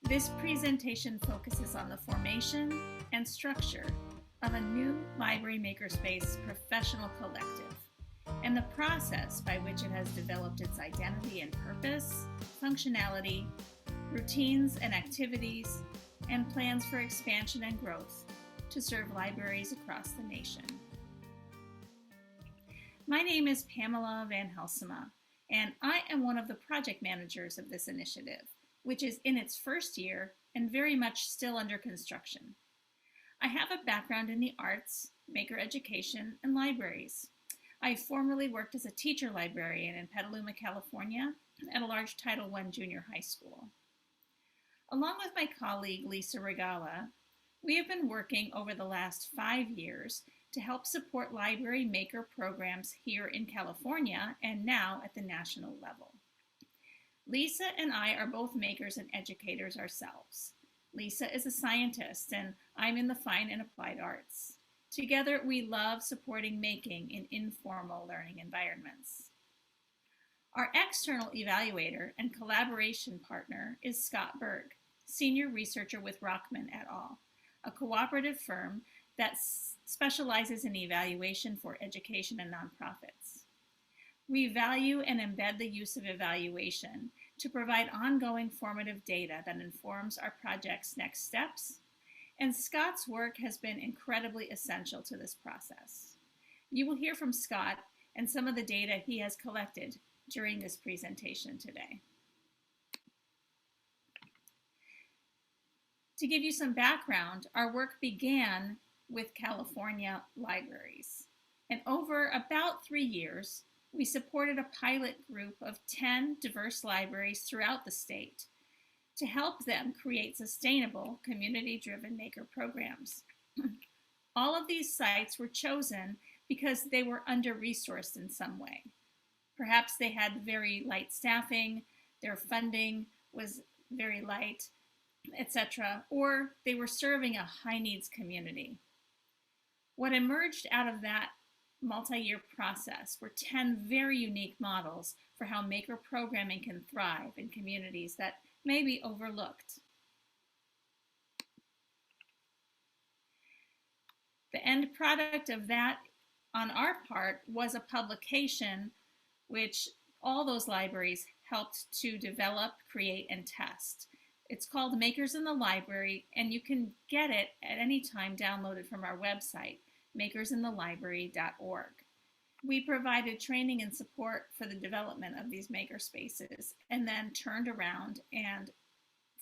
This presentation focuses on the formation and structure of a new library makerspace professional collective and the process by which it has developed its identity and purpose, functionality, routines and activities, and plans for expansion and growth to serve libraries across the nation. My name is Pamela Van Halsema, and I am one of the project managers of this initiative, which is in its first year and very much still under construction. I have a background in the arts, maker education, and libraries. I formerly worked as a teacher librarian in Petaluma, California, at a large Title I junior high school. Along with my colleague, Lisa Regalla, we have been working over the last 5 years to help support library maker programs here in California and now at the national level. Lisa and I are both makers and educators ourselves. Lisa is a scientist and I'm in the fine and applied arts. Together, we love supporting making in informal learning environments. Our external evaluator and collaboration partner is Scott Burg, senior researcher with Rockman et al., a cooperative firm that specializes in evaluation for education and nonprofits. We value and embed the use of evaluation to provide ongoing formative data that informs our project's next steps, and Scott's work has been incredibly essential to this process. You will hear from Scott and some of the data he has collected during this presentation today. To give you some background, our work began with California libraries, and over about 3 years, we supported a pilot group of 10 diverse libraries throughout the state to help them create sustainable, community-driven maker programs. All of these sites were chosen because they were under-resourced in some way. Perhaps they had very light staffing, their funding was very light, etc., or they were serving a high-needs community. What emerged out of that multi-year process were 10 very unique models for how maker programming can thrive in communities that may be overlooked. The end product of that on our part was a publication which all those libraries helped to develop, create, and test. It's called Makers in the Library, and you can get it at any time downloaded from our website, makersinthelibrary.org. We provided training and support for the development of these makerspaces and then turned around and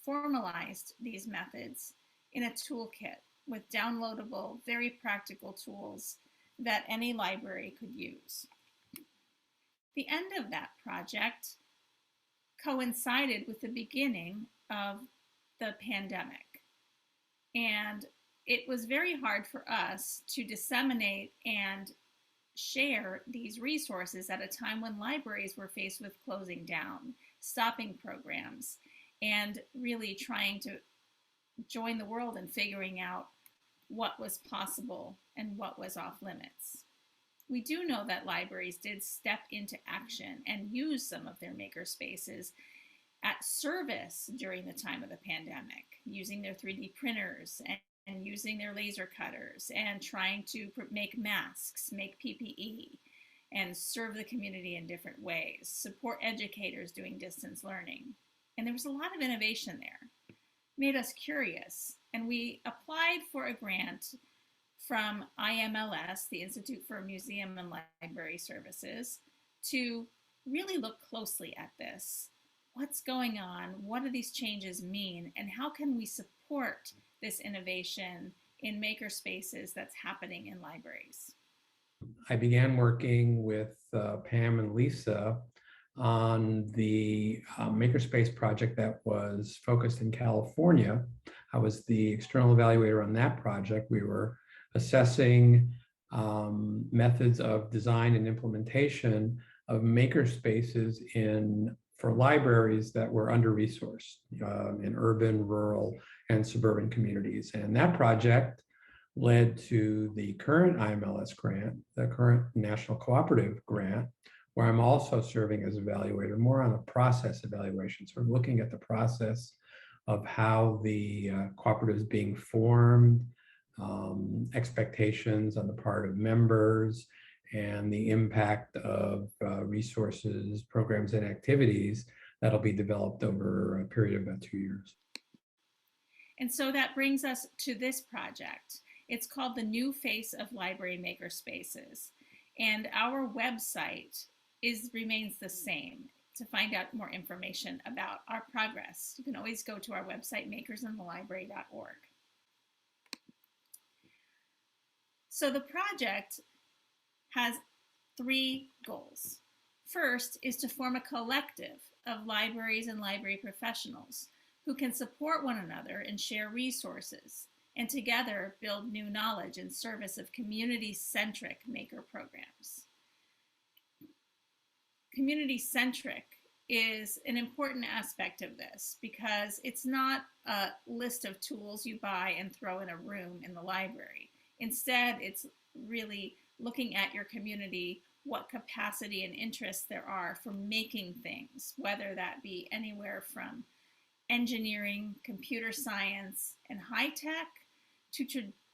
formalized these methods in a toolkit with downloadable, very practical tools that any library could use. The end of that project coincided with the beginning of the pandemic, and it was very hard for us to disseminate and share these resources at a time when libraries were faced with closing down, stopping programs, and really trying to join the world in figuring out what was possible and what was off limits. We do know that libraries did step into action and use some of their makerspaces at service during the time of the pandemic, using their 3D printers and using their laser cutters and trying to make masks, make PPE, and serve the community in different ways, support educators doing distance learning. And there was a lot of innovation there. Made us curious, and we applied for a grant from IMLS, the Institute for Museum and Library Services, to really look closely at this. What's going on? What do these changes mean? And how can we support this innovation in makerspaces that's happening in libraries? I began working with Pam and Lisa on the Makerspace project that was focused in California. I was the external evaluator on that project. We were assessing methods of design and implementation of makerspaces for libraries that were under-resourced in urban, rural, and suburban communities. And that project led to the current IMLS grant, the current National Cooperative Grant, where I'm also serving as evaluator, more on a process evaluation. So I'm looking at the process of how the cooperative is being formed, expectations on the part of members, and the impact of resources, programs, and activities that'll be developed over a period of about 2 years. And so that brings us to this project. It's called the New Face of Library Makerspaces. And our website remains the same. To find out more information about our progress, you can always go to our website, makersinthelibrary.org. So the project has 3 goals. First is to form a collective of libraries and library professionals who can support one another and share resources, and together build new knowledge in service of community-centric maker programs. Community-centric is an important aspect of this because it's not a list of tools you buy and throw in a room in the library. Instead, it's really looking at your community, what capacity and interest there are for making things, whether that be anywhere from engineering, computer science, and high tech to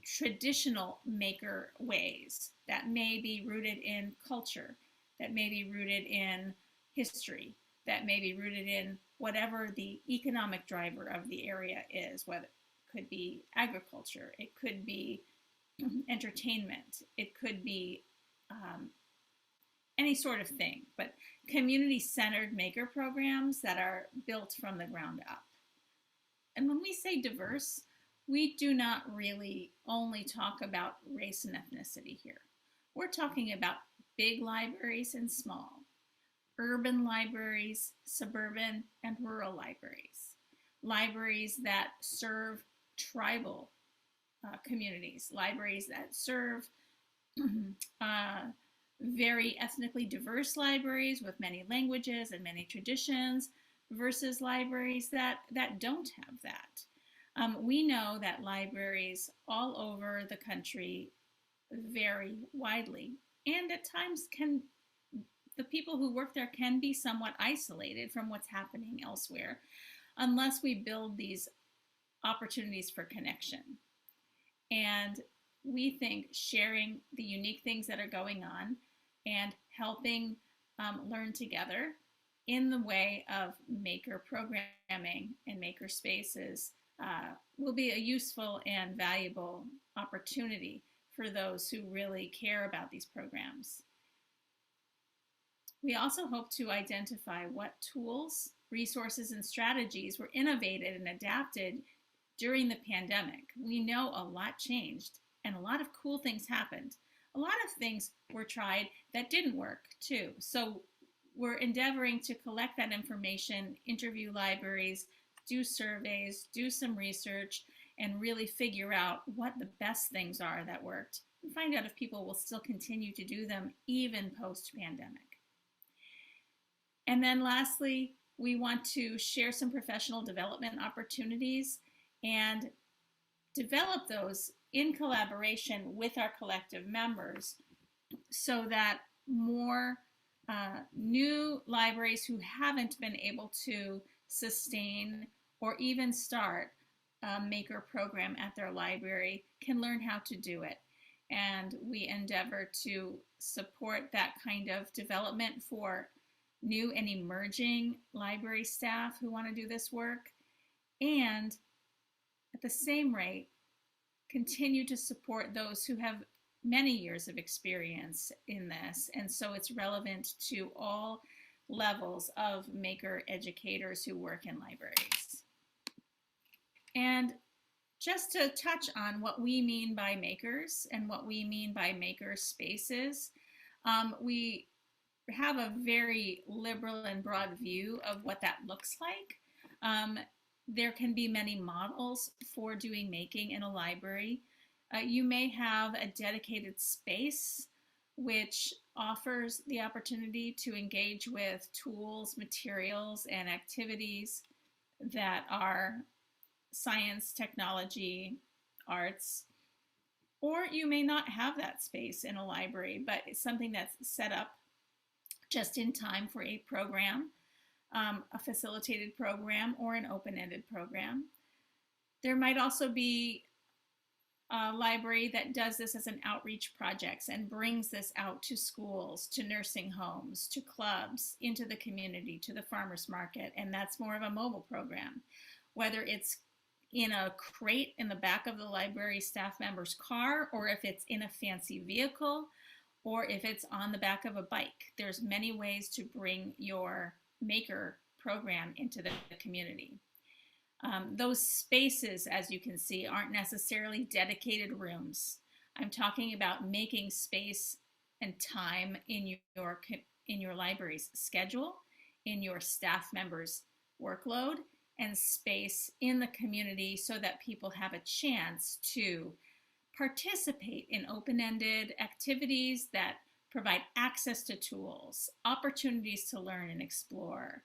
traditional maker ways that may be rooted in culture, that may be rooted in history, that may be rooted in whatever the economic driver of the area is, whether it could be agriculture, it could be entertainment, it could be any sort of thing, but community-centered maker programs that are built from the ground up. And when we say diverse, we do not really only talk about race and ethnicity here. We're talking about big libraries and small, urban libraries, suburban and rural libraries, libraries that serve tribal communities, libraries that serve very ethnically diverse libraries with many languages and many traditions versus libraries that don't have that. We know that libraries all over the country vary widely, and at times the people who work there can be somewhat isolated from what's happening elsewhere unless we build these opportunities for connection. And we think sharing the unique things that are going on and helping learn together in the way of maker programming and maker spaces will be a useful and valuable opportunity for those who really care about these programs. We also hope to identify what tools, resources, and strategies were innovated and adapted during the pandemic. We know a lot changed and a lot of cool things happened. A lot of things were tried that didn't work too. So we're endeavoring to collect that information, interview libraries, do surveys, do some research, and really figure out what the best things are that worked and find out if people will still continue to do them even post-pandemic. And then lastly, we want to share some professional development opportunities and develop those in collaboration with our collective members so that more new libraries who haven't been able to sustain or even start a maker program at their library can learn how to do it. And we endeavor to support that kind of development for new and emerging library staff who want to do this work, and at the same rate, continue to support those who have many years of experience in this. And so it's relevant to all levels of maker educators who work in libraries. And just to touch on what we mean by makers and what we mean by maker spaces, we have a very liberal and broad view of what that looks like. There can be many models for doing making in a library. You may have a dedicated space which offers the opportunity to engage with tools, materials, and activities that are science, technology, arts. Or you may not have that space in a library, but it's something that's set up just in time for a program. a facilitated program or an open-ended program. There might also be a library that does this as an outreach project and brings this out to schools, to nursing homes, to clubs, into the community, to the farmers market, and that's more of a mobile program. Whether it's in a crate in the back of the library staff member's car, or if it's in a fancy vehicle, or if it's on the back of a bike. There's many ways to bring your maker program into the community. Those spaces, as you can see, aren't necessarily dedicated rooms. I'm talking about making space and time in your library's schedule, in your staff members' workload, and space in the community so that people have a chance to participate in open-ended activities that provide access to tools, opportunities to learn and explore,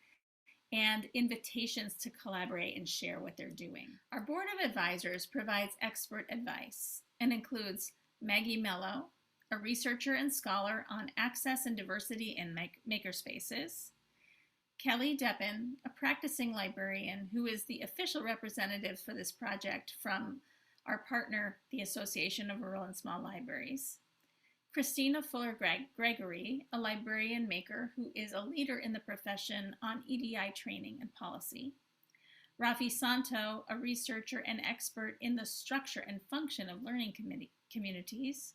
and invitations to collaborate and share what they're doing. Our board of advisors provides expert advice and includes Maggie Mello, a researcher and scholar on access and diversity in makerspaces, Kelly Deppen, a practicing librarian who is the official representative for this project from our partner, the Association of Rural and Small Libraries, Christina Fuller-Gregory, a librarian maker who is a leader in the profession on EDI training and policy, Rafi Santo, a researcher and expert in the structure and function of learning communities,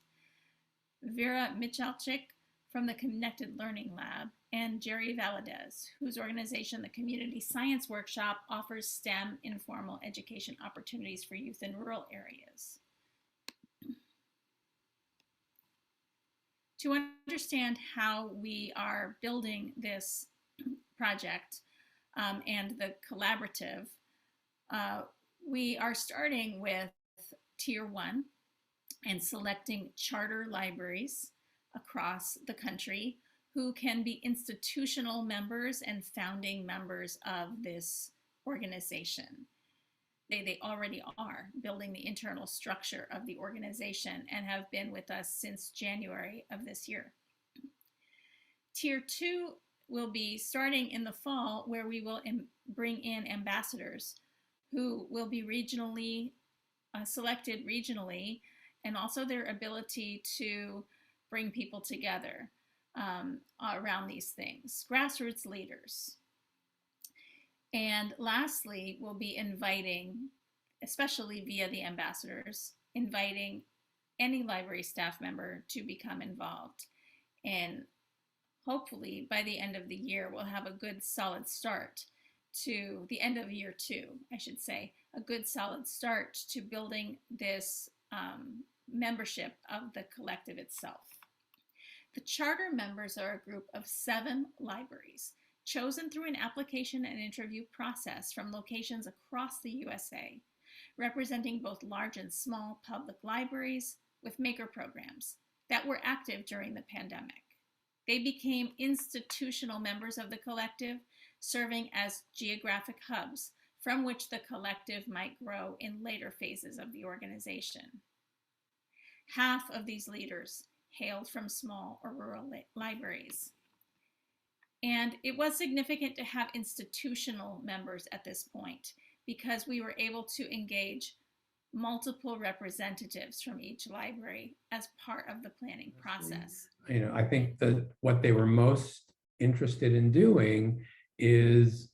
Vera Michalczyk from the Connected Learning Lab, and Jerry Valadez, whose organization, the Community Science Workshop, offers STEM informal education opportunities for youth in rural areas. To understand how we are building this project and the collaborative, we are starting with Tier 1 and selecting charter libraries across the country who can be institutional members and founding members of this organization. They already are building the internal structure of the organization and have been with us since January of this year. Tier 2 will be starting in the fall, where we will bring in ambassadors who will be regionally selected regionally, and also their ability to bring people together around these things, grassroots leaders. And lastly, we'll be inviting, especially via the ambassadors, inviting any library staff member to become involved. And hopefully by the end of the year, we'll have a good solid start to the end of year 2, I should say, a good solid start to building this membership of the collective itself. The charter members are a group of 7 libraries chosen through an application and interview process from locations across the USA, representing both large and small public libraries with maker programs that were active during the pandemic. They became institutional members of the collective, serving as geographic hubs from which the collective might grow in later phases of the organization. Half of these leaders hailed from small or rural libraries. And it was significant to have institutional members at this point because we were able to engage multiple representatives from each library as part of the planning process. You know, I think that what they were most interested in doing is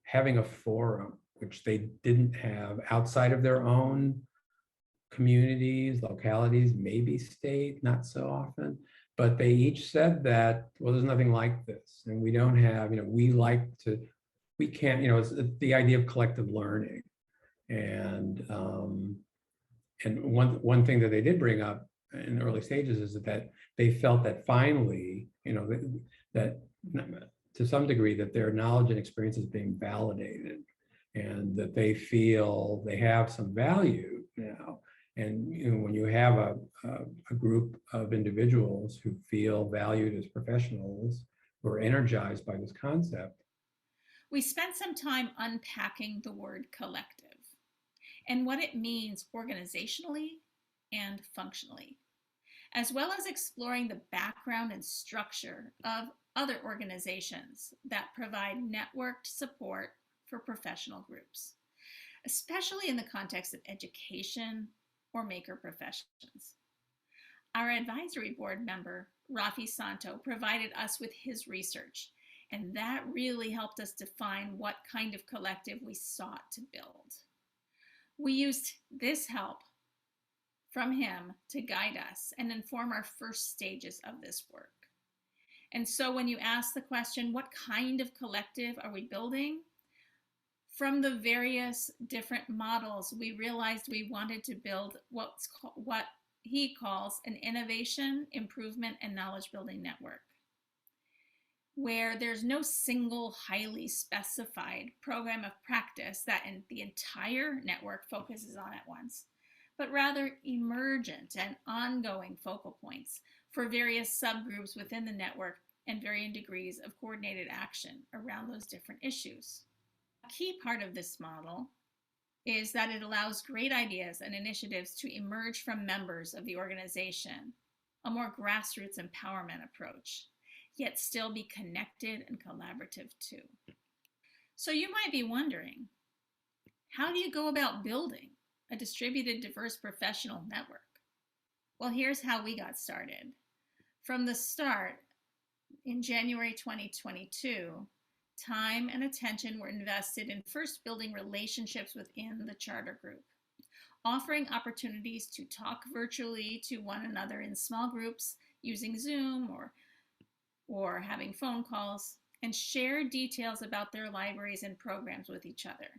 having a forum, which they didn't have outside of their own communities, localities, maybe state, not so often. But they each said that, well, there's nothing like this. And we don't have, you know, we can't, you know, it's the idea of collective learning. And one thing that they did bring up in the early stages is that they felt that finally, you know, that to some degree that their knowledge and experience is being validated and that they feel they have some value now. And you know, when you have a group of individuals who feel valued as professionals, who are energized by this concept. We spent some time unpacking the word collective and what it means organizationally and functionally, as well as exploring the background and structure of other organizations that provide networked support for professional groups, especially in the context of education or maker professions. Our advisory board member, Rafi Santo, provided us with his research, and that really helped us define what kind of collective we sought to build. We used this help from him to guide us and inform our first stages of this work. And so when you ask the question, what kind of collective are we building? From the various different models, we realized we wanted to build what he calls an innovation, improvement, and knowledge building network, where there's no single highly specified program of practice that the entire network focuses on at once, but rather emergent and ongoing focal points for various subgroups within the network and varying degrees of coordinated action around those different issues. A key part of this model is that it allows great ideas and initiatives to emerge from members of the organization, a more grassroots empowerment approach, yet still be connected and collaborative too. So you might be wondering, how do you go about building a distributed, diverse professional network? Well, here's how we got started. From the start, in January 2022, time and attention were invested in first building relationships within the charter group, offering opportunities to talk virtually to one another in small groups using Zoom or having phone calls, and share details about their libraries and programs with each other.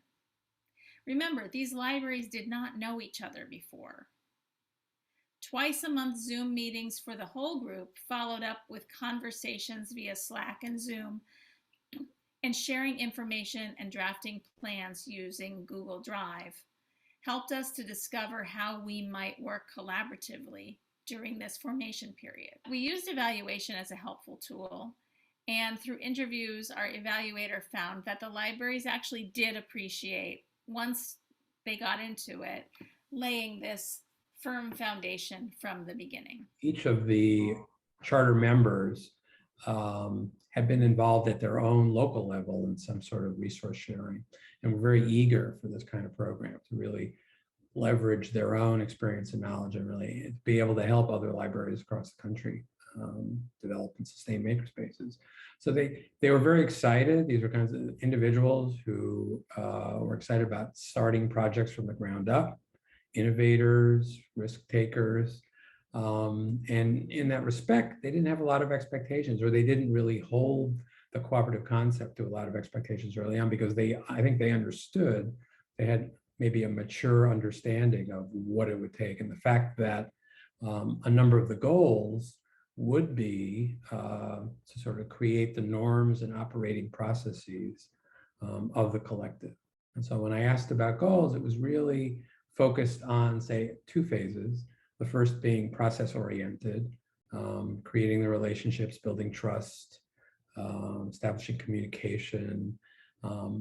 Remember, these libraries did not know each other before. Twice a month Zoom meetings for the whole group, followed up with conversations via Slack and Zoom, and sharing information and drafting plans using Google Drive, helped us to discover how we might work collaboratively during this formation period. We used evaluation as a helpful tool, and through interviews, our evaluator found that the libraries actually did appreciate, once they got into it, laying this firm foundation from the beginning. Each of the charter members have been involved at their own local level in some sort of resource sharing, and we're very eager for this kind of program to really leverage their own experience and knowledge and really be able to help other libraries across the country develop and sustain makerspaces. So they were very excited. These were kinds of individuals who were excited about starting projects from the ground up, innovators, risk takers. And in that respect, they didn't have a lot of expectations, or they didn't really hold the cooperative concept to a lot of expectations early on, because I think they understood, they had maybe a mature understanding of what it would take. And the fact that a number of the goals would be to sort of create the norms and operating processes of the collective. And so when I asked about goals, it was really focused on, say, two phases. The first being process-oriented, creating the relationships, building trust, establishing communication,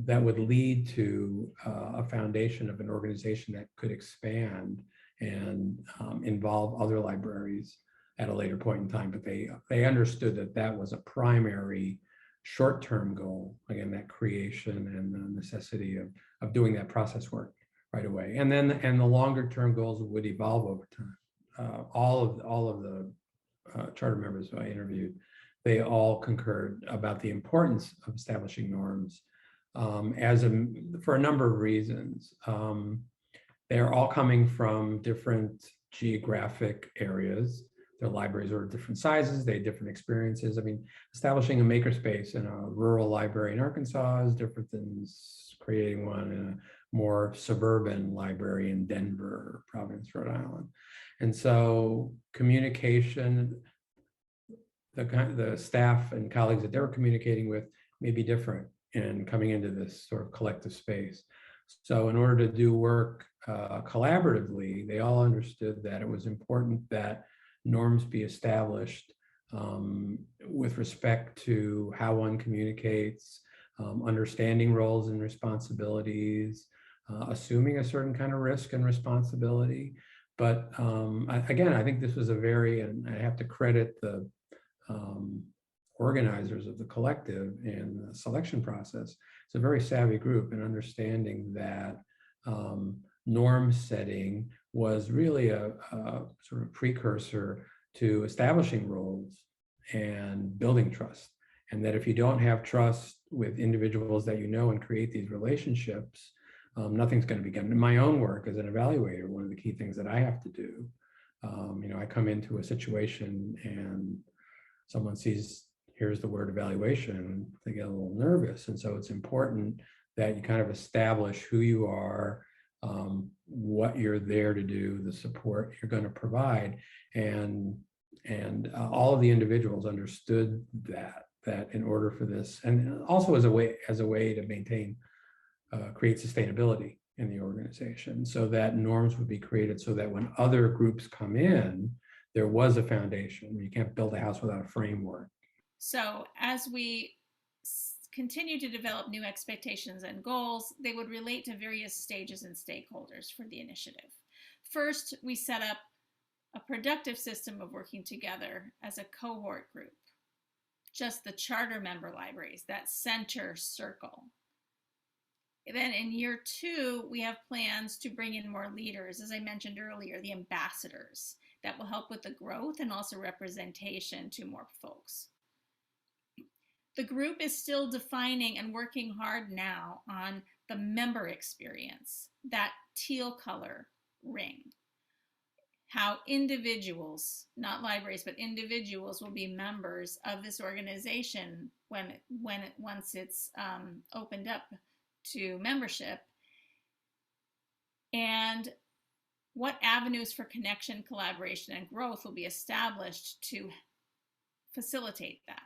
that would lead to a foundation of an organization that could expand and involve other libraries at a later point in time. But they understood that that was a primary short-term goal, again, that creation and the necessity of doing that process work right away. And then the longer-term goals would evolve over time. All of the charter members who I interviewed, they all concurred about the importance of establishing norms for a number of reasons. They're all coming from different geographic areas. Their libraries are different sizes, they have different experiences. I mean, establishing a makerspace in a rural library in Arkansas is different than creating one in a more suburban library in Denver, Providence, Rhode Island. And so communication, the staff and colleagues that they were communicating with may be different in coming into this sort of collective space. So in order to do work collaboratively, they all understood that it was important that norms be established with respect to how one communicates, understanding roles and responsibilities, assuming a certain kind of risk and responsibility. But again, I think this was and I have to credit the organizers of the collective and the selection process. It's a very savvy group, and understanding that norm setting was really a sort of precursor to establishing roles and building trust. And that if you don't have trust with individuals that you know and create these relationships, nothing's going to be done. In my own work as an evaluator, one of the key things that I have to do, I come into a situation and someone sees, here's the word evaluation, and they get a little nervous. And so it's important that you kind of establish who you are, what you're there to do, the support you're going to provide. And all of the individuals understood that in order for this, and also as a way to maintain, create sustainability in the organization, so that norms would be created so that when other groups come in, there was a foundation. You can't build a house without a framework. So as we continue to develop new expectations and goals, they would relate to various stages and stakeholders for the initiative. First, we set up a productive system of working together as a cohort group, just the charter member libraries, that center circle. Then in year 2, we have plans to bring in more leaders, as I mentioned earlier, the ambassadors, that will help with the growth and also representation to more folks. The group is still defining and working hard now on the member experience, that teal color ring. How individuals, not libraries, but individuals will be members of this organization once it's opened up to membership, and what avenues for connection, collaboration, and growth will be established to facilitate that.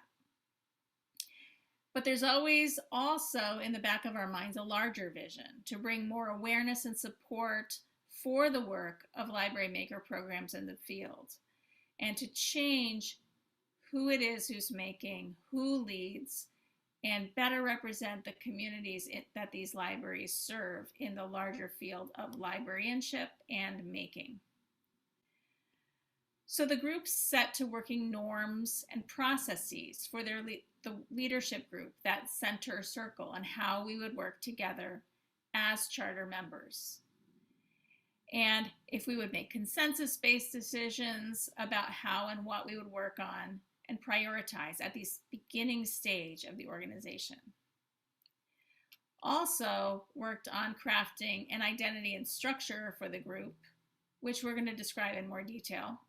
But there's always also in the back of our minds a larger vision to bring more awareness and support for the work of library maker programs in the field, and to change who it is who's making, who leads, and better represent the communities that these libraries serve in the larger field of librarianship and making. So the group's set to working norms and processes for the leadership group, that center circle, and how we would work together as charter members. And if we would make consensus-based decisions about how and what we would work on and prioritize at this beginning stage of the organization. Also worked on crafting an identity and structure for the group, which we're going to describe in more detail.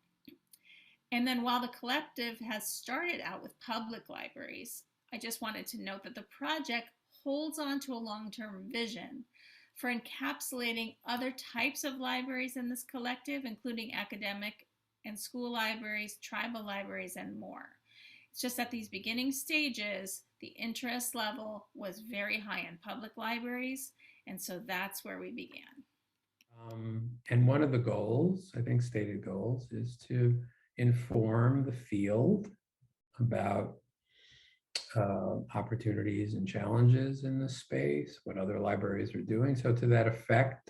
And then while the collective has started out with public libraries, I just wanted to note that the project holds on to a long-term vision for encapsulating other types of libraries in this collective, including academic and school libraries, tribal libraries, and more. It's just at these beginning stages, the interest level was very high in public libraries, and so that's where we began. And one of the goals, I think stated goals, is to inform the field about opportunities and challenges in this space, what other libraries are doing. So to that effect,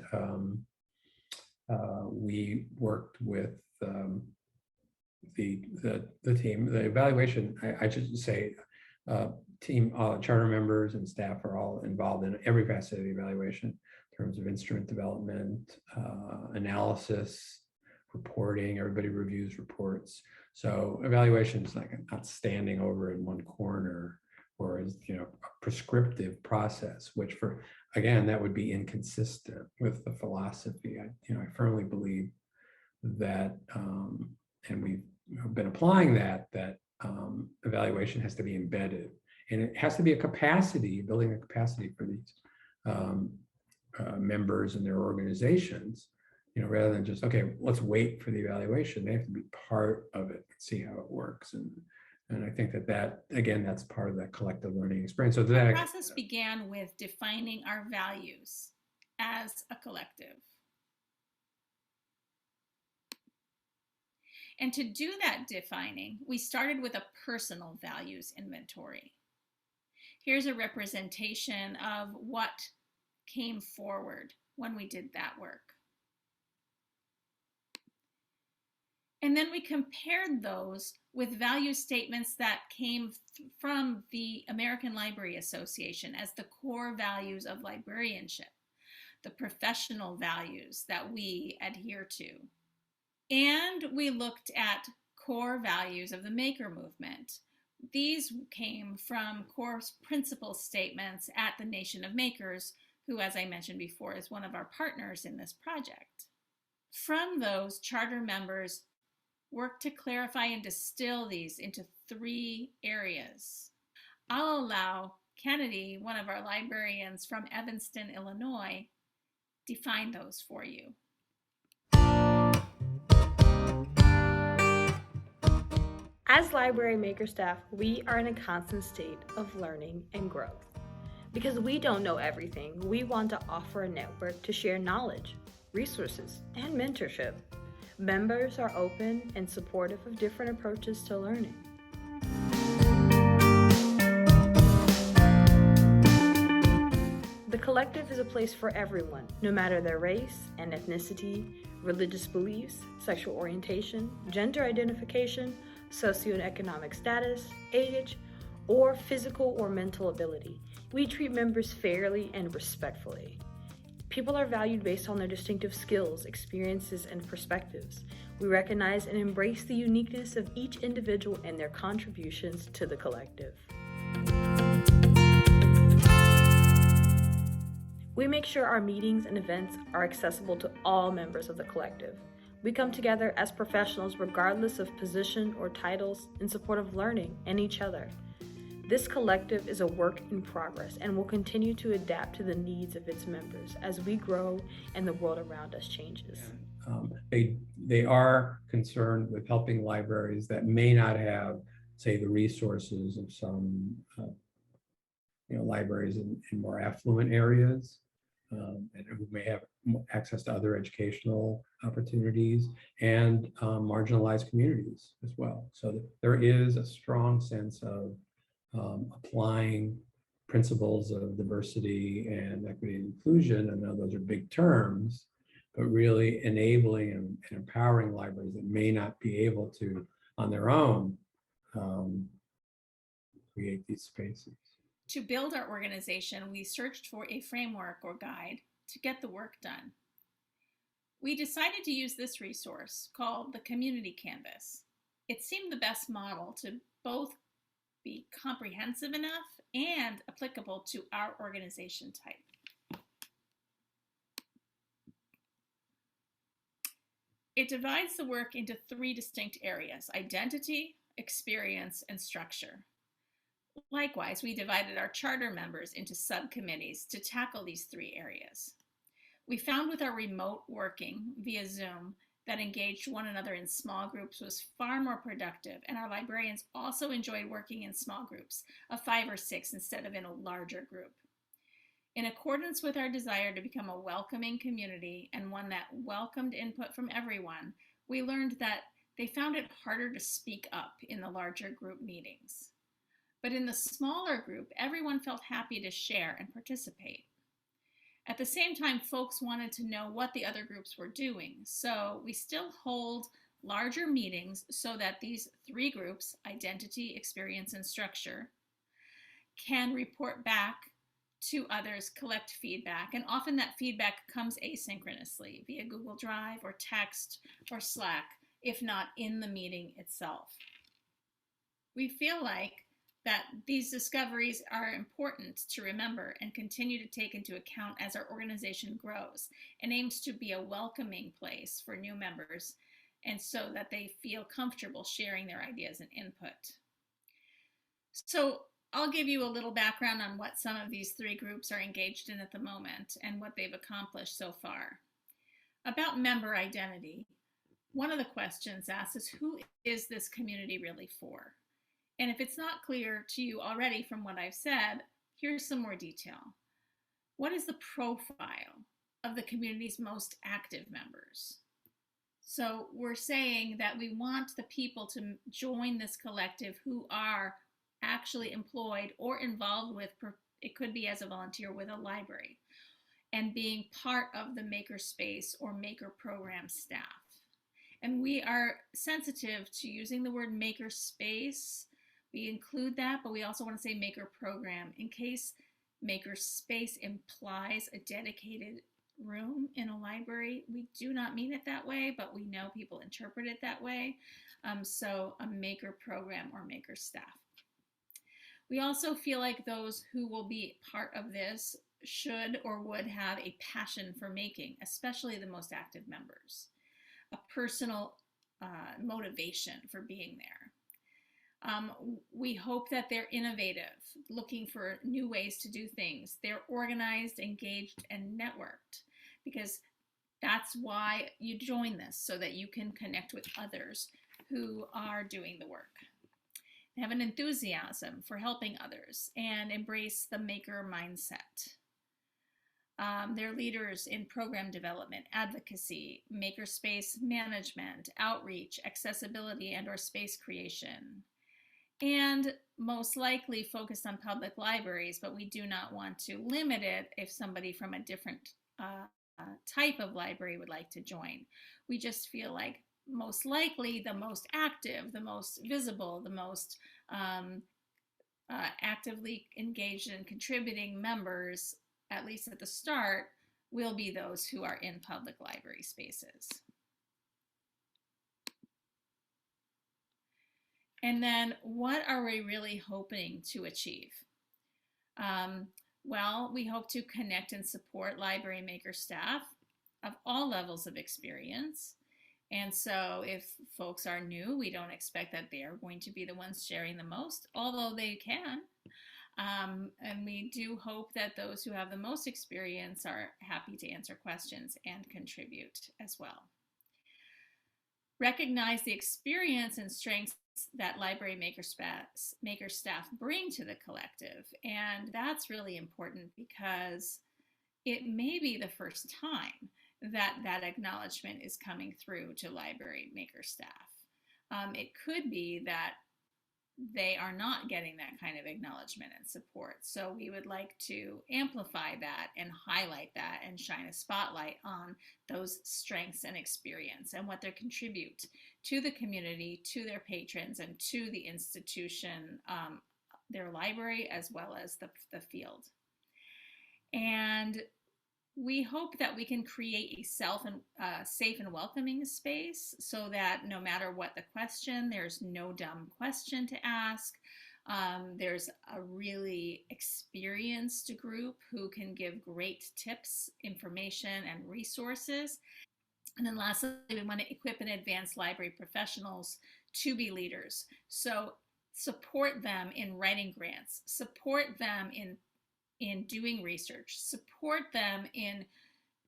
we worked with the team, the evaluation, I should say, team, charter members and staff are all involved in every facet of the evaluation in terms of instrument development, analysis, reporting. Everybody reviews reports. So evaluation is like not standing over in one corner, or as a prescriptive process, which again, that would be inconsistent with the philosophy. I firmly believe that, and we've been applying that evaluation has to be embedded, and it has to be a capacity, building a capacity for these members and their organizations, rather than just, okay, let's wait for the evaluation. They have to be part of it, see how it works. And I think that again, that's part of that collective learning experience. So that the process began with defining our values as a collective. And to do that defining, we started with a personal values inventory. Here's a representation of what came forward when we did that work. And then we compared those with value statements that came from the American Library Association as the core values of librarianship, the professional values that we adhere to. And we looked at core values of the maker movement. These came from core principle statements at the Nation of Makers, who, as I mentioned before, is one of our partners in this project. From those, charter members worked to clarify and distill these into 3 areas. I'll allow Kennedy, one of our librarians from Evanston, Illinois, define those for you. As library maker staff, we are in a constant state of learning and growth. Because we don't know everything, we want to offer a network to share knowledge, resources, and mentorship. Members are open and supportive of different approaches to learning. The collective is a place for everyone, no matter their race and ethnicity, religious beliefs, sexual orientation, gender identification, socioeconomic status, age, or physical or mental ability. We treat members fairly and respectfully. People are valued based on their distinctive skills, experiences, and perspectives. We recognize and embrace the uniqueness of each individual and their contributions to the collective. We make sure our meetings and events are accessible to all members of the collective. We come together as professionals regardless of position or titles in support of learning and each other. This collective is a work in progress and will continue to adapt to the needs of its members as we grow and the world around us changes. They are concerned with helping libraries that may not have, say, the resources of some libraries in more affluent areas, and who may have access to other educational opportunities, and marginalized communities as well. So there is a strong sense of applying principles of diversity and equity and inclusion. I know those are big terms, but really enabling and empowering libraries that may not be able to, on their own, create these spaces. To build our organization, we searched for a framework or guide to get the work done. We decided to use this resource called the Community Canvas. It seemed the best model to both be comprehensive enough and applicable to our organization type. It divides the work into 3 distinct areas: identity, experience, and structure. Likewise, we divided our charter members into subcommittees to tackle these 3 areas. We found with our remote working via Zoom that engaged one another in small groups was far more productive, and our librarians also enjoyed working in small groups of 5 or 6 instead of in a larger group. In accordance with our desire to become a welcoming community and one that welcomed input from everyone, we learned that they found it harder to speak up in the larger group meetings. But in the smaller group, everyone felt happy to share and participate. At the same time, folks wanted to know what the other groups were doing, so we still hold larger meetings so that these 3 groups, identity, experience, and structure, can report back to others, collect feedback, and often that feedback comes asynchronously via Google Drive or text or Slack, if not in the meeting itself. We feel like that these discoveries are important to remember and continue to take into account as our organization grows and aims to be a welcoming place for new members, and so that they feel comfortable sharing their ideas and input. So I'll give you a little background on what some of these 3 groups are engaged in at the moment and what they've accomplished so far. About member identity, one of the questions asked is, who is this community really for? And if it's not clear to you already from what I've said, here's some more detail. What is the profile of the community's most active members? So we're saying that we want the people to join this collective who are actually employed or involved with, it could be as a volunteer with a library, and being part of the Makerspace or Maker program staff. And we are sensitive to using the word makerspace. We include that, but we also want to say maker program in case makerspace implies a dedicated room in a library. We do not mean it that way, but we know people interpret it that way. So a maker program or maker staff. We also feel like those who will be part of this should or would have a passion for making, especially the most active members, a personal motivation for being there. We hope that they're innovative, looking for new ways to do things. They're organized, engaged, and networked, because that's why you join this, so that you can connect with others who are doing the work. They have an enthusiasm for helping others and embrace the maker mindset. They're leaders in program development, advocacy, makerspace management, outreach, accessibility, and/or space creation. And most likely focused on public libraries, but we do not want to limit it if somebody from a different type of library would like to join. We just feel like most likely the most active, the most visible, the most actively engaged and contributing members, at least at the start, will be those who are in public library spaces. And then what are we really hoping to achieve? Well, we hope to connect and support library maker staff of all levels of experience. And so if folks are new, we don't expect that they are going to be the ones sharing the most, although they can. And we do hope that those who have the most experience are happy to answer questions and contribute as well. Recognize the experience and strengths that library maker staff bring to the collective. And that's really important because it may be the first time that that acknowledgement is coming through to library maker staff. It could be that they are not getting that kind of acknowledgement and support. So we would like to amplify that and highlight that and shine a spotlight on those strengths and experience and what they contribute to the community, to their patrons, and to the institution, their library, as well as the field. And we hope that we can create a safe and welcoming space so that no matter what the question, there's no dumb question to ask. There's a really experienced group who can give great tips, information, and resources. And then lastly, we want to equip and advance library professionals to be leaders. So support them in writing grants, support them in doing research, support them in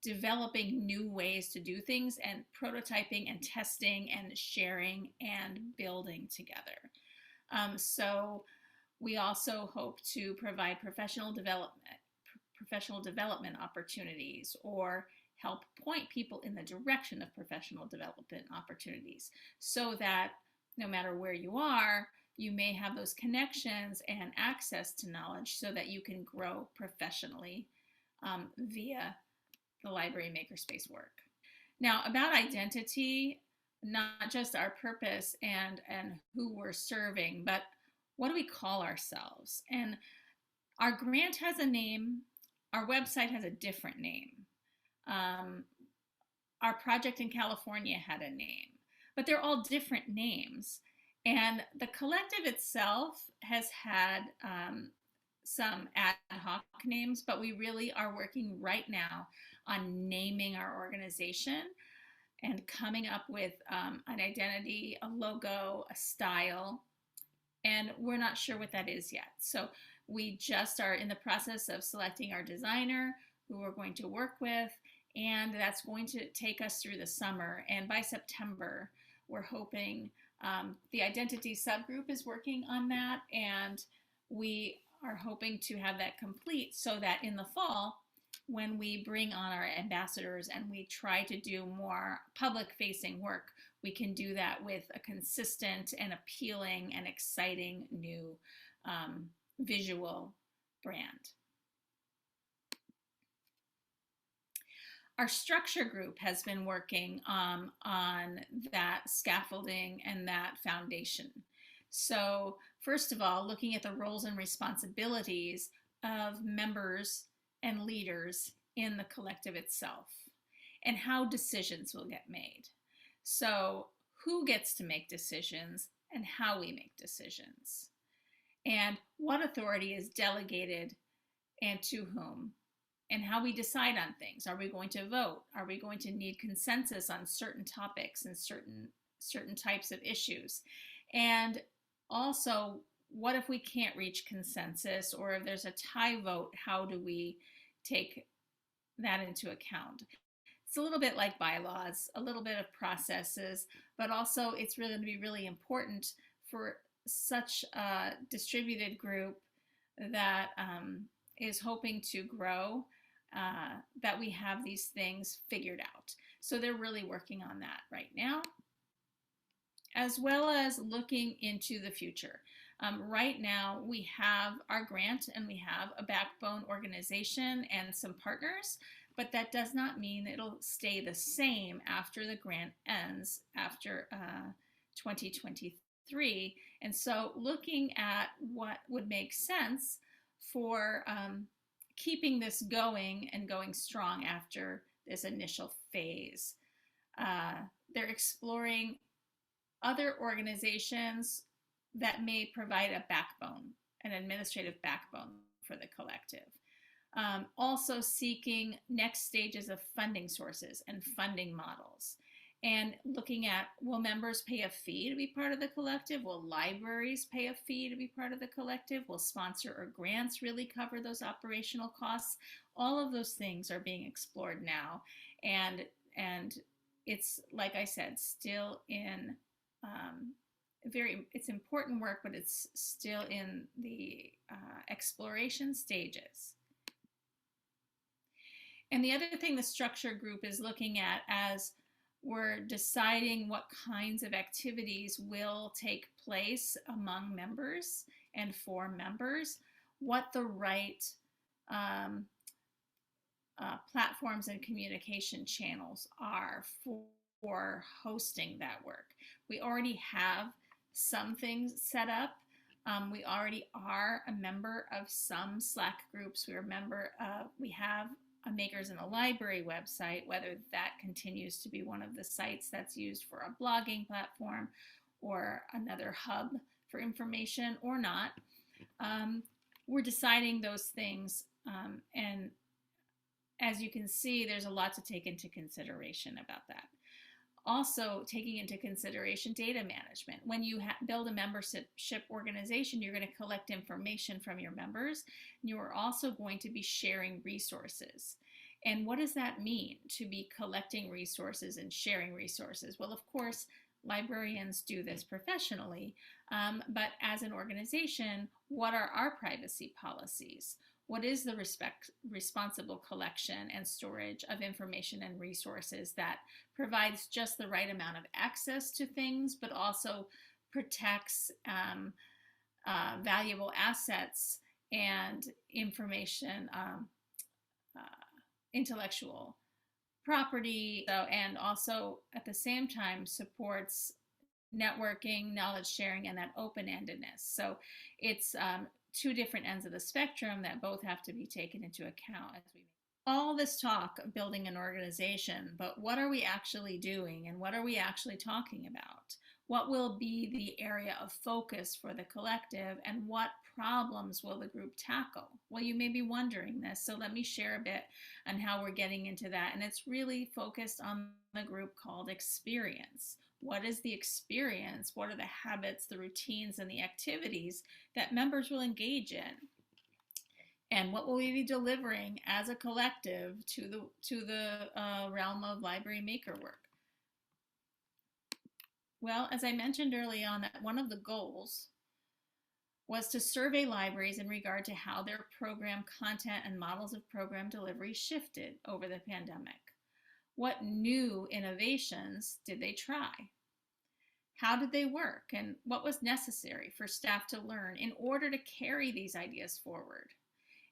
developing new ways to do things and prototyping and testing and sharing and building together. So we also hope to provide professional development opportunities, or help point people in the direction of professional development opportunities, so that no matter where you are, you may have those connections and access to knowledge so that you can grow professionally via the library makerspace work. Now, about identity, not just our purpose and who we're serving, but what do we call ourselves? And our grant has a name, our website has a different name. Our project in California had a name, but they're all different names. And the collective itself has had some ad hoc names, but we really are working right now on naming our organization and coming up with an identity, a logo, a style, and we're not sure what that is yet. So we just are in the process of selecting our designer who we're going to work with, and that's going to take us through the summer. And by September, we're hoping the identity subgroup is working on that, and we are hoping to have that complete so that in the fall, when we bring on our ambassadors and we try to do more public-facing work, we can do that with a consistent and appealing and exciting new visual brand. Our structure group has been working on that scaffolding and that foundation. So first of all, looking at the roles and responsibilities of members and leaders in the collective itself and how decisions will get made. So who gets to make decisions and how we make decisions, and what authority is delegated and to whom, and how we decide on things. Are we going to vote? Are we going to need consensus on certain topics and certain types of issues? And also, what if we can't reach consensus, or if there's a tie vote, how do we take that into account? It's a little bit like bylaws, a little bit of processes, but also it's really going to be really important for such a distributed group that is hoping to grow, that we have these things figured out. So they're really working on that right now, as well as looking into the future. Right now, we have our grant and we have a backbone organization and some partners, but that does not mean it'll stay the same after the grant ends after 2023. And so looking at what would make sense for keeping this going and going strong after this initial phase. They're exploring other organizations that may provide a backbone, an administrative backbone for the collective. Also seeking next stages of funding sources and funding models, and looking at, will members pay a fee to be part of the collective? Will libraries pay a fee to be part of the collective? Will sponsor or grants really cover those operational costs? All of those things are being explored now, and it's, like I said, still in it's important work, but it's still in the exploration stages. And the other thing the structure group is looking at as we're deciding what kinds of activities will take place among members and for members, what the right platforms and communication channels are for hosting that work. We already have some things set up. We already are a member of some Slack groups. We're a member of, we have a Makers in the Library website, whether that continues to be one of the sites that's used for a blogging platform or another hub for information or not. We're deciding those things, and as you can see, there's a lot to take into consideration about that. Also taking into consideration data management. When you build a membership organization, you're going to collect information from your members. You are also going to be sharing resources. And what does that mean, to be collecting resources and sharing resources? Well, of course, librarians do this professionally, but as an organization, what are our privacy policies? What is the responsible collection and storage of information and resources that provides just the right amount of access to things, but also protects valuable assets and information, intellectual property, and also at the same time supports networking, knowledge sharing, and that open-endedness. So it's two different ends of the spectrum that both have to be taken into account as we make all this talk of building an organization. But what are we actually doing, and what are we actually talking about? What will be the area of focus for the collective, and what problems will the group tackle? Well, you may be wondering this, so let me share a bit on how we're getting into that. And it's really focused on the group called experience. What is the experience? What are the habits, the routines, and the activities that members will engage in? And what will we be delivering as a collective to the realm of library maker work? Well, as I mentioned early on, that one of the goals was to survey libraries in regard to how their program content and models of program delivery shifted over the pandemic. What new innovations did they try? How did they work, and what was necessary for staff to learn in order to carry these ideas forward?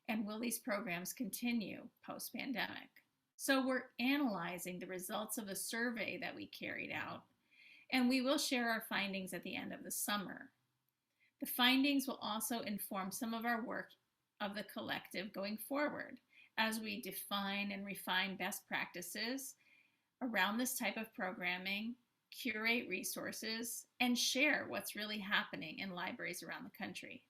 And will these programs continue post-pandemic? So we're analyzing the results of a survey that we carried out, and we will share our findings at the end of the summer. The findings will also inform some of our work of the collective going forward as we define and refine best practices around this type of programming, curate resources, and share what's really happening in libraries around the country.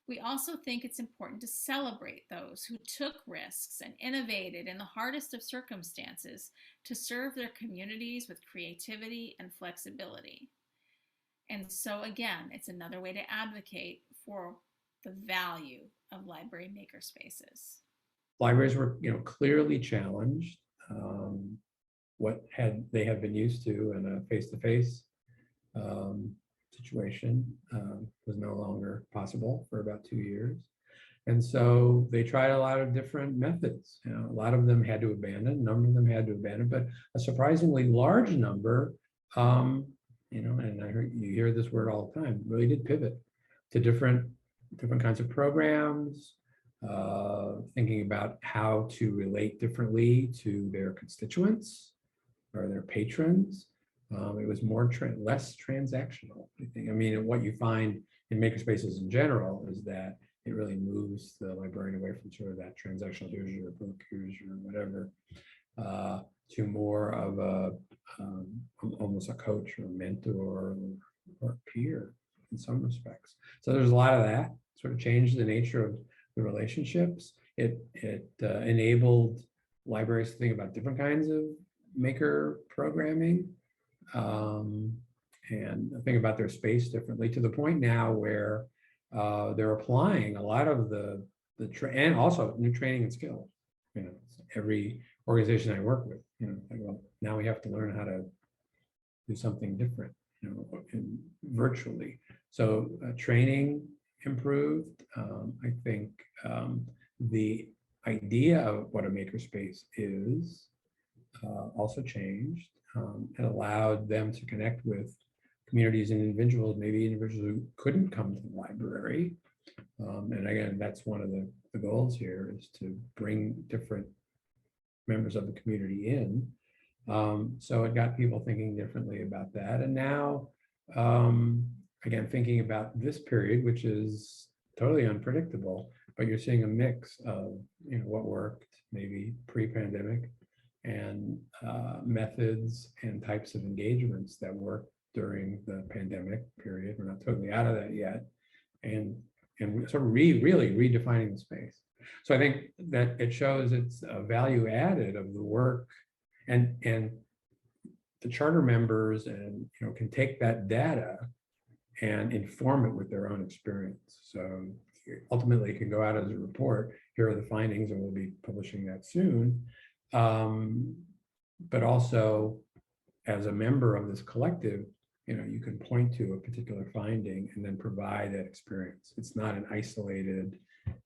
We also think it's important to celebrate those who took risks and innovated in the hardest of circumstances to serve their communities with creativity and flexibility. And so again, it's another way to advocate for the value of library makerspaces. Libraries were, clearly challenged. What they had been used to in a face-to-face situation was no longer possible for about 2 years. And so they tried a lot of different methods. A lot of them had to abandon, a number of them had to abandon, but a surprisingly large number, and you hear this word all the time, really did pivot to different kinds of programs, thinking about how to relate differently to their constituents or their patrons. It was less transactional, I think. I mean, what you find in makerspaces in general is that it really moves the librarian away from sort of that transactional, here's your book, here's your whatever, to more of a almost a coach or a mentor or a peer in some respects. So there's a lot of that sort of changed the nature of the relationships. It enabled libraries to think about different kinds of maker programming and think about their space differently, to the point now where they're applying a lot of the and also new training and skills. Every organization I work with, like, well, now we have to learn how to do something different, virtually. So training improved. I think the idea of what a makerspace is also changed. It allowed them to connect with communities and individuals, maybe individuals who couldn't come to the library. And again, that's one of the goals here, is to bring different members of the community in. So it got people thinking differently about that. And now, again, thinking about this period, which is totally unpredictable, but you're seeing a mix of what worked maybe pre-pandemic and methods and types of engagements that worked during the pandemic period. We're not totally out of that yet, and sort of really redefining the space. So I think that it shows it's a value added of the work, and the charter members can take that data and inform it with their own experience. So ultimately, it can go out as a report. Here are the findings, and we'll be publishing that soon. But also, as a member of this collective, you can point to a particular finding and then provide that experience. It's not an isolated,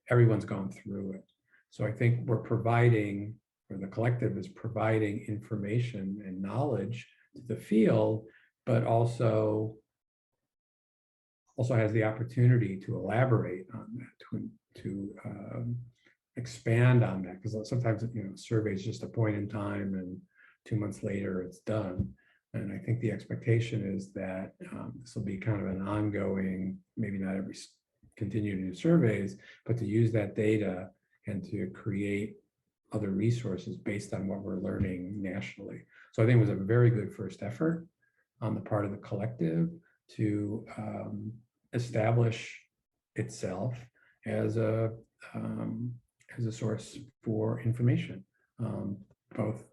everyone's gone through it. So I think we're providing, or the collective is providing, information and knowledge to the field, but also has the opportunity to elaborate on that, to expand on that, because sometimes survey is just a point in time, and 2 months later it's done. And I think the expectation is that this will be kind of an ongoing, maybe not every continue to do surveys, but to use that data and to create other resources based on what we're learning nationally. So I think it was a very good first effort on the part of the collective to establish itself as a source for information, both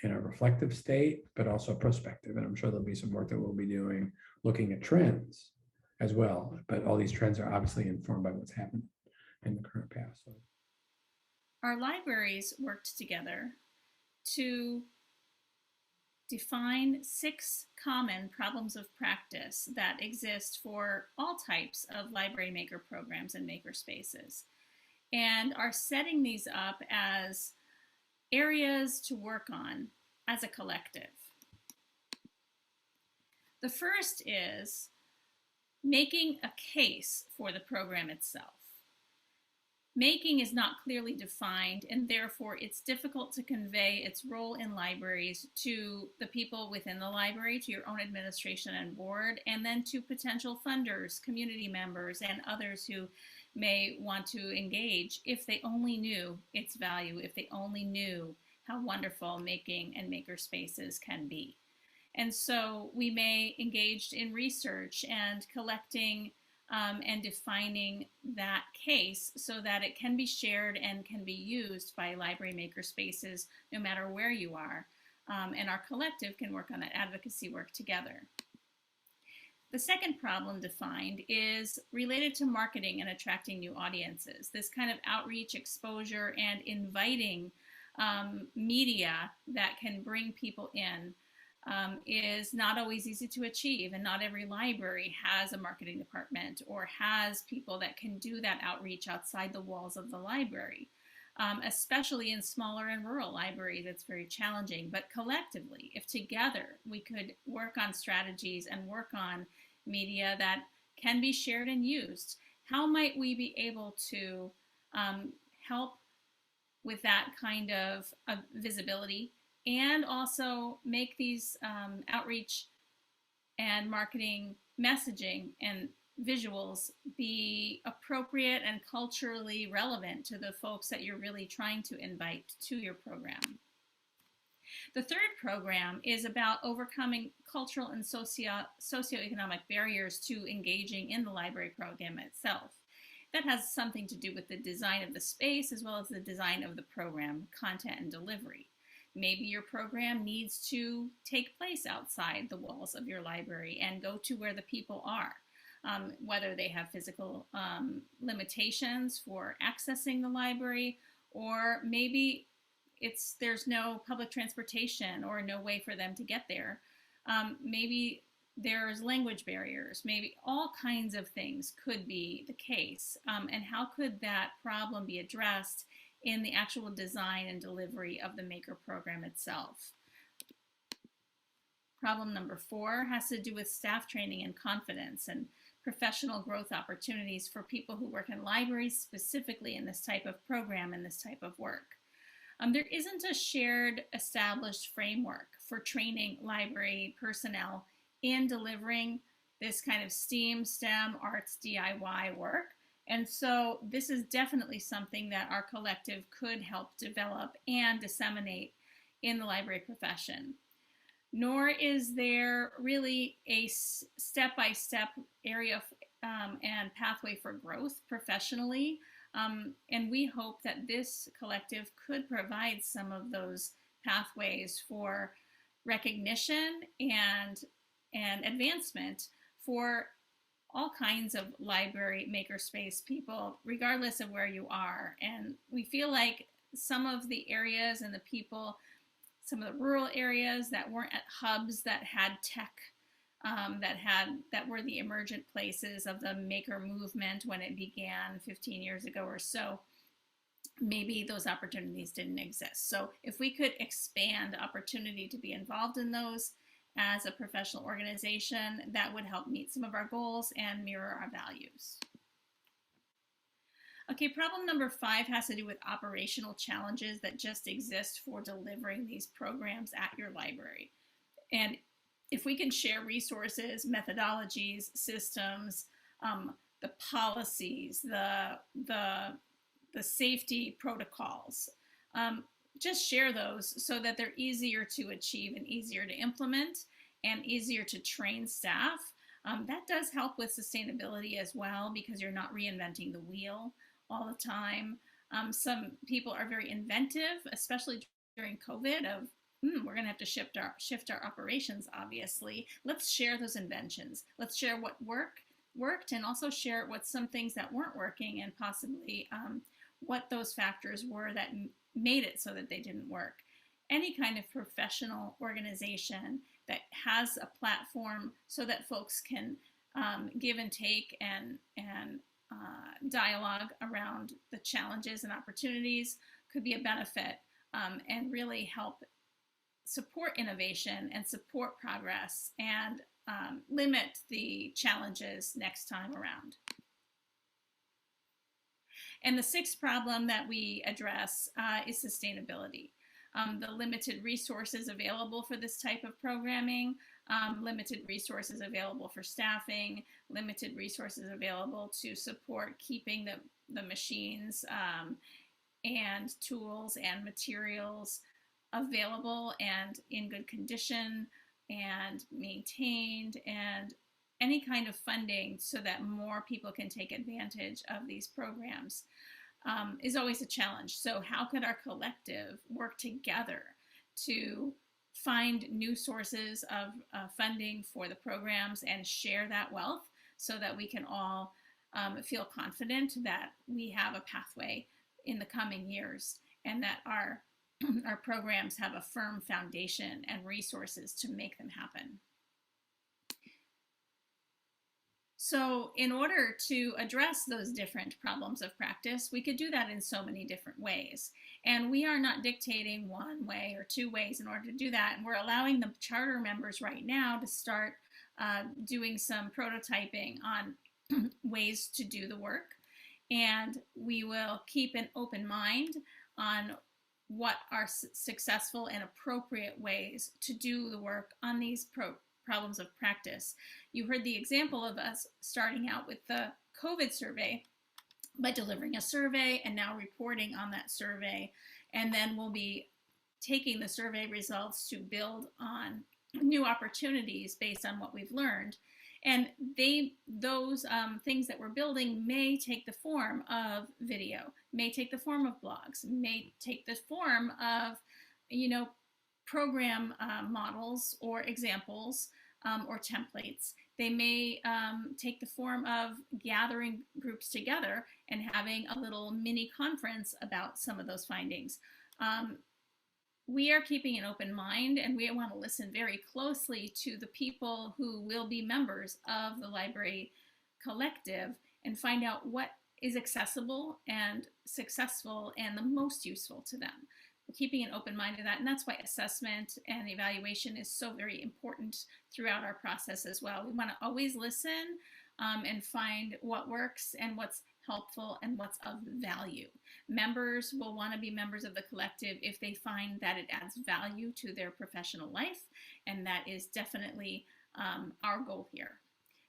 in a reflective state, but also prospective. And I'm sure there'll be some work that we'll be doing looking at trends as well. But all these trends are obviously informed by what's happened in the current past. So our libraries worked together to define 6 common problems of practice that exist for all types of library maker programs and makerspaces, and are setting these up as areas to work on as a collective. The first is making a case for the program itself. Making is not clearly defined, and therefore it's difficult to convey its role in libraries to the people within the library, to your own administration and board, and then to potential funders, community members, and others who may want to engage if they only knew its value, if they only knew how wonderful making and makerspaces can be. And so we may engage in research and collecting and defining that case so that it can be shared and can be used by library makerspaces no matter where you are. And our collective can work on that advocacy work together. The second problem defined is related to marketing and attracting new audiences. This kind of outreach, exposure, and inviting media that can bring people in is not always easy to achieve, and not every library has a marketing department or has people that can do that outreach outside the walls of the library. Especially in smaller and rural libraries, it's very challenging. But collectively, if together we could work on strategies and work on media that can be shared and used, how might we be able to help with that kind of visibility, and also make these outreach and marketing messaging and visuals be appropriate and culturally relevant to the folks that you're really trying to invite to your program. The third program is about overcoming cultural and socioeconomic barriers to engaging in the library program itself. That has something to do with the design of the space as well as the design of the program, content, and delivery. Maybe your program needs to take place outside the walls of your library and go to where the people are, whether they have physical limitations for accessing the library, or maybe there's no public transportation or no way for them to get there. Maybe there's language barriers. Maybe all kinds of things could be the case. And how could that problem be addressed in the actual design and delivery of the Maker program itself? Problem number 4 has to do with staff training and confidence and professional growth opportunities for people who work in libraries, specifically in this type of program and this type of work. There isn't a shared established framework for training library personnel in delivering this kind of STEAM, STEM, arts, DIY work. And so this is definitely something that our collective could help develop and disseminate in the library profession. Nor is there really a step-by-step area and pathway for growth professionally. And we hope that this collective could provide some of those pathways for recognition and advancement for all kinds of library makerspace people, regardless of where you are. And we feel like some of the areas and the people, some of the rural areas that weren't at hubs that had tech, that were the emergent places of the maker movement when it began 15 years ago or so, maybe those opportunities didn't exist. So if we could expand opportunity to be involved in those as a professional organization, that would help meet some of our goals and mirror our values. Okay, problem number 5 has to do with operational challenges that just exist for delivering these programs at your library. And if we can share resources, methodologies, systems, the policies, the safety protocols, just share those so that they're easier to achieve and easier to implement and easier to train staff. That does help with sustainability as well, because you're not reinventing the wheel all the time. Some people are very inventive, especially during COVID, of we're going to have to shift our operations, obviously. Let's share those inventions. Let's share what worked and also share what some things that weren't working, and possibly what those factors were that made it so that they didn't work. Any kind of professional organization that has a platform so that folks can give and take and dialogue around the challenges and opportunities could be a benefit, and really help support innovation and support progress and limit the challenges next time around. And the sixth problem that we address is sustainability. The limited resources available for this type of programming, limited resources available for staffing, limited resources available to support keeping the machines and tools and materials available and in good condition and maintained, and any kind of funding so that more people can take advantage of these programs is always a challenge. So how could our collective work together to find new sources of funding for the programs and share that wealth so that we can all feel confident that we have a pathway in the coming years and that our programs have a firm foundation and resources to make them happen. So in order to address those different problems of practice, we could do that in so many different ways. And we are not dictating one way or two ways in order to do that. And we're allowing the charter members right now to start doing some prototyping on ways to do the work. And we will keep an open mind on what are successful and appropriate ways to do the work on these problems of practice. You heard the example of us starting out with the COVID survey by delivering a survey and now reporting on that survey. And then we'll be taking the survey results to build on new opportunities based on what we've learned. And those things that we're building may take the form of video, may take the form of blogs, may take the form of, program models or examples or templates. They may take the form of gathering groups together and having a little mini conference about some of those findings. We are keeping an open mind, and we want to listen very closely to the people who will be members of the library collective and find out what is accessible and successful and the most useful to them. We're keeping an open mind to that, and that's why assessment and evaluation is so very important throughout our process as well. We want to always listen and find what works and what's helpful and what's of value. Members will want to be members of the collective if they find that it adds value to their professional life, and that is definitely our goal here.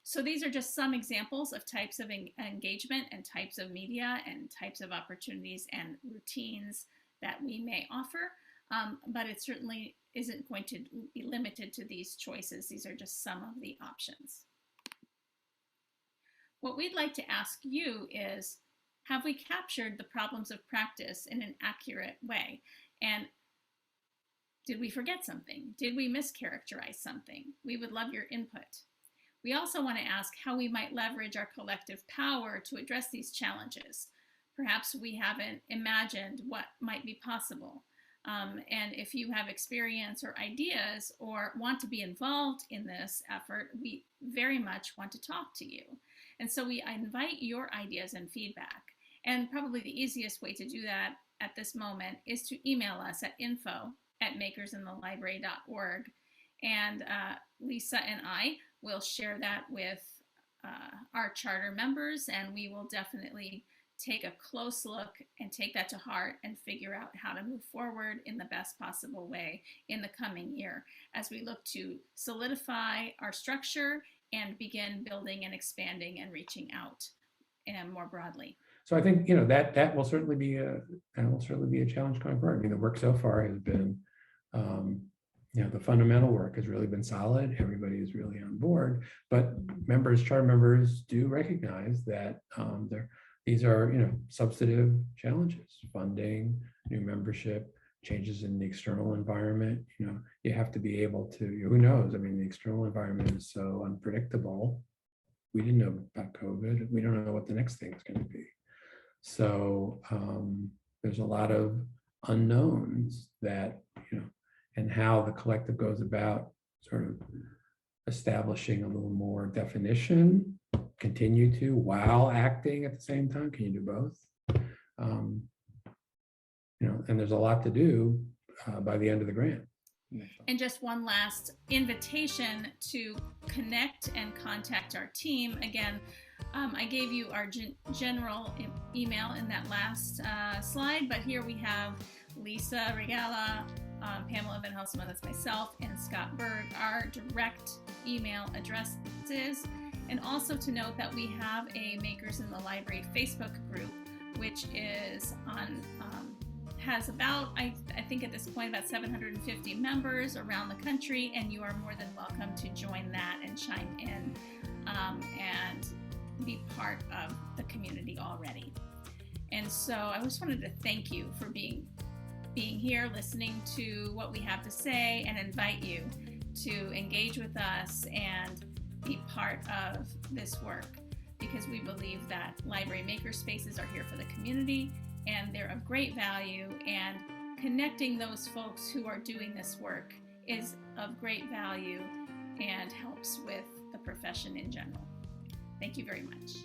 So these are just some examples of types of engagement and types of media and types of opportunities and routines that we may offer, but it certainly isn't going to be limited to these choices. These are just some of the options. What we'd like to ask you is, have we captured the problems of practice in an accurate way? And did we forget something? Did we mischaracterize something? We would love your input. We also want to ask how we might leverage our collective power to address these challenges. Perhaps we haven't imagined what might be possible. And if you have experience or ideas or want to be involved in this effort, we very much want to talk to you. And so we invite your ideas and feedback. And probably the easiest way to do that at this moment is to email us at info@makersinthelibrary.org. And Lisa and I will share that with our charter members, and we will definitely take a close look and take that to heart and figure out how to move forward in the best possible way in the coming year as we look to solidify our structure and begin building and expanding and reaching out more broadly. So I think that will certainly be a challenge going forward. I mean, the work so far has been, the fundamental work has really been solid. Everybody is really on board, but charter members do recognize that these are substantive challenges: funding, new membership, changes in the external environment. You have to be able to. Who knows? I mean, the external environment is so unpredictable. We didn't know about COVID. We don't know what the next thing is going to be. So there's a lot of unknowns that, and how the collective goes about sort of establishing a little more definition, continue to, while acting at the same time. Can you do both? And there's a lot to do by the end of the grant. And just one last invitation to connect and contact our team. Again, I gave you our general email in that last slide, but here we have Lisa, Regalla, Pamela Van Halsema, that's myself, and Scott Burg, our direct email addresses. And also to note that we have a Makers in the Library Facebook group, which is on, has about, I think at this point, about 750 members around the country, and you are more than welcome to join that and chime in and be part of the community already. And so I just wanted to thank you for being here, listening to what we have to say, and invite you to engage with us and be part of this work, because we believe that library makerspaces are here for the community and they're of great value, and connecting those folks who are doing this work is of great value and helps with the profession in general. Thank you very much.